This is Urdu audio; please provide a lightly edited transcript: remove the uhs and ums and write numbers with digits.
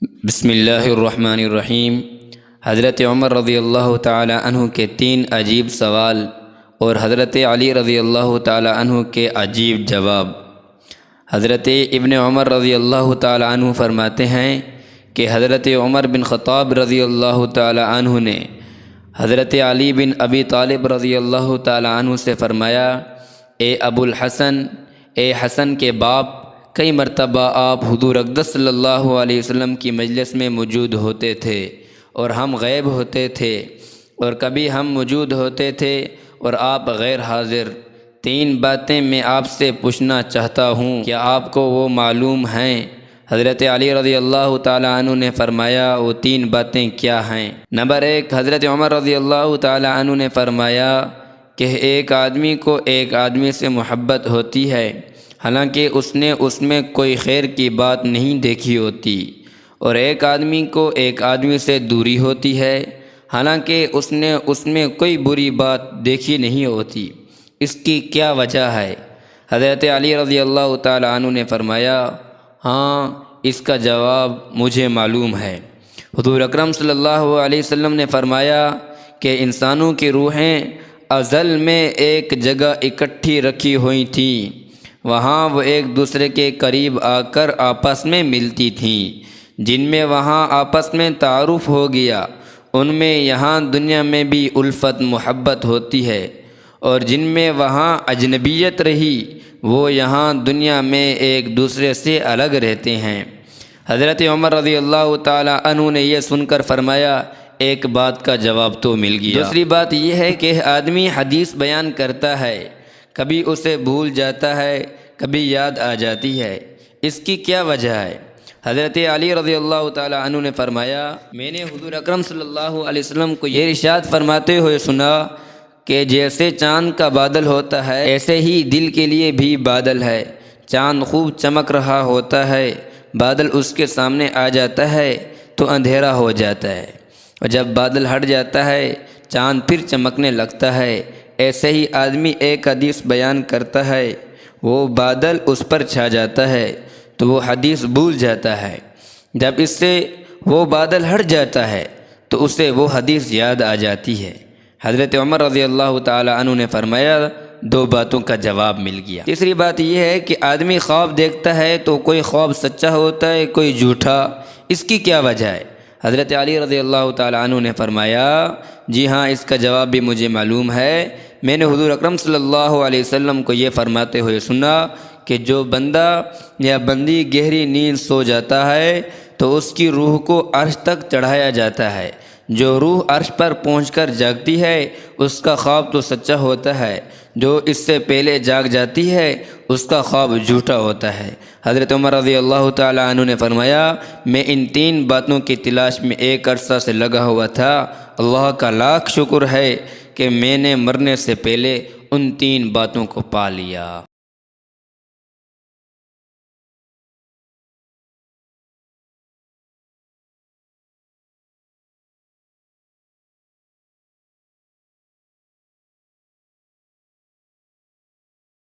بسم اللہ الرحمن الرحیم۔ حضرت عمر رضی اللہ تعالی عنہ کے 3 عجیب سوال اور حضرت علی رضی اللہ تعالی عنہ کے عجیب جواب۔ حضرت ابن عمر رضی اللہ تعالی عنہ فرماتے ہیں کہ حضرت عمر بن خطاب رضی اللہ تعالی عنہ نے حضرت علی بن ابی طالب رضی اللہ تعالی عنہ سے فرمایا، اے ابو الحسن، اے حسن کے باپ، کئی مرتبہ آپ حضور اقدس صلی اللہ علیہ وسلم کی مجلس میں موجود ہوتے تھے اور ہم غائب ہوتے تھے، اور کبھی ہم موجود ہوتے تھے اور آپ غیر حاضر۔ 3 باتیں میں آپ سے پوچھنا چاہتا ہوں، کیا آپ کو وہ معلوم ہیں؟ حضرت علی رضی اللہ تعالی عنہ نے فرمایا، وہ 3 باتیں کیا ہیں؟ نمبر 1، حضرت عمر رضی اللہ تعالی عنہ نے فرمایا کہ ایک آدمی کو ایک آدمی سے محبت ہوتی ہے حالانکہ اس نے اس میں کوئی خیر کی بات نہیں دیکھی ہوتی، اور ایک آدمی کو ایک آدمی سے دوری ہوتی ہے حالانکہ اس نے اس میں کوئی بری بات دیکھی نہیں ہوتی۔ اس کی کیا وجہ ہے؟ حضرت علی رضی اللہ تعالی عنہ نے فرمایا، ہاں، اس کا جواب مجھے معلوم ہے۔ حضور اکرم صلی اللہ علیہ وسلم نے فرمایا کہ انسانوں کی روحیں ازل میں ایک جگہ اکٹھی رکھی ہوئی تھیں، وہاں وہ ایک دوسرے کے قریب آ کر آپس میں ملتی تھیں، جن میں وہاں آپس میں تعارف ہو گیا، ان میں یہاں دنیا میں بھی الفت محبت ہوتی ہے، اور جن میں وہاں اجنبیت رہی وہ یہاں دنیا میں ایک دوسرے سے الگ رہتے ہیں۔ حضرت عمر رضی اللہ تعالی عنہ نے یہ سن کر فرمایا، ایک بات کا جواب تو مل گیا۔ دوسری بات یہ ہے کہ آدمی حدیث بیان کرتا ہے، کبھی اسے بھول جاتا ہے، کبھی یاد آ جاتی ہے، اس کی کیا وجہ ہے؟ حضرت علی رضی اللہ تعالی عنہ نے فرمایا، میں نے حضور اکرم صلی اللہ علیہ وسلم کو یہ ارشاد فرماتے ہوئے سنا کہ جیسے چاند کا بادل ہوتا ہے ایسے ہی دل کے لیے بھی بادل ہے۔ چاند خوب چمک رہا ہوتا ہے، بادل اس کے سامنے آ جاتا ہے تو اندھیرا ہو جاتا ہے، اور جب بادل ہٹ جاتا ہے چاند پھر چمکنے لگتا ہے۔ ایسے ہی آدمی ایک حدیث بیان کرتا ہے، وہ بادل اس پر چھا جاتا ہے تو وہ حدیث بھول جاتا ہے، جب اس سے وہ بادل ہٹ جاتا ہے تو اسے وہ حدیث یاد آ جاتی ہے۔ حضرت عمر رضی اللہ تعالی عنہ نے فرمایا، 2 باتوں کا جواب مل گیا۔ تیسری بات یہ ہے کہ آدمی خواب دیکھتا ہے تو کوئی خواب سچا ہوتا ہے، کوئی جھوٹا، اس کی کیا وجہ ہے؟ حضرت علی رضی اللہ تعالی عنہ نے فرمایا، جی ہاں، اس کا جواب بھی مجھے معلوم ہے۔ میں نے حضور اکرم صلی اللہ علیہ وسلم کو یہ فرماتے ہوئے سنا کہ جو بندہ یا بندی گہری نیند سو جاتا ہے تو اس کی روح کو عرش تک چڑھایا جاتا ہے۔ جو روح عرش پر پہنچ کر جاگتی ہے اس کا خواب تو سچا ہوتا ہے، جو اس سے پہلے جاگ جاتی ہے اس کا خواب جھوٹا ہوتا ہے۔ حضرت عمر رضی اللہ تعالی عنہ نے فرمایا، میں ان 3 باتوں کی تلاش میں ایک عرصہ سے لگا ہوا تھا، اللہ کا لاکھ شکر ہے کہ میں نے مرنے سے پہلے ان 3 باتوں کو پا لیا۔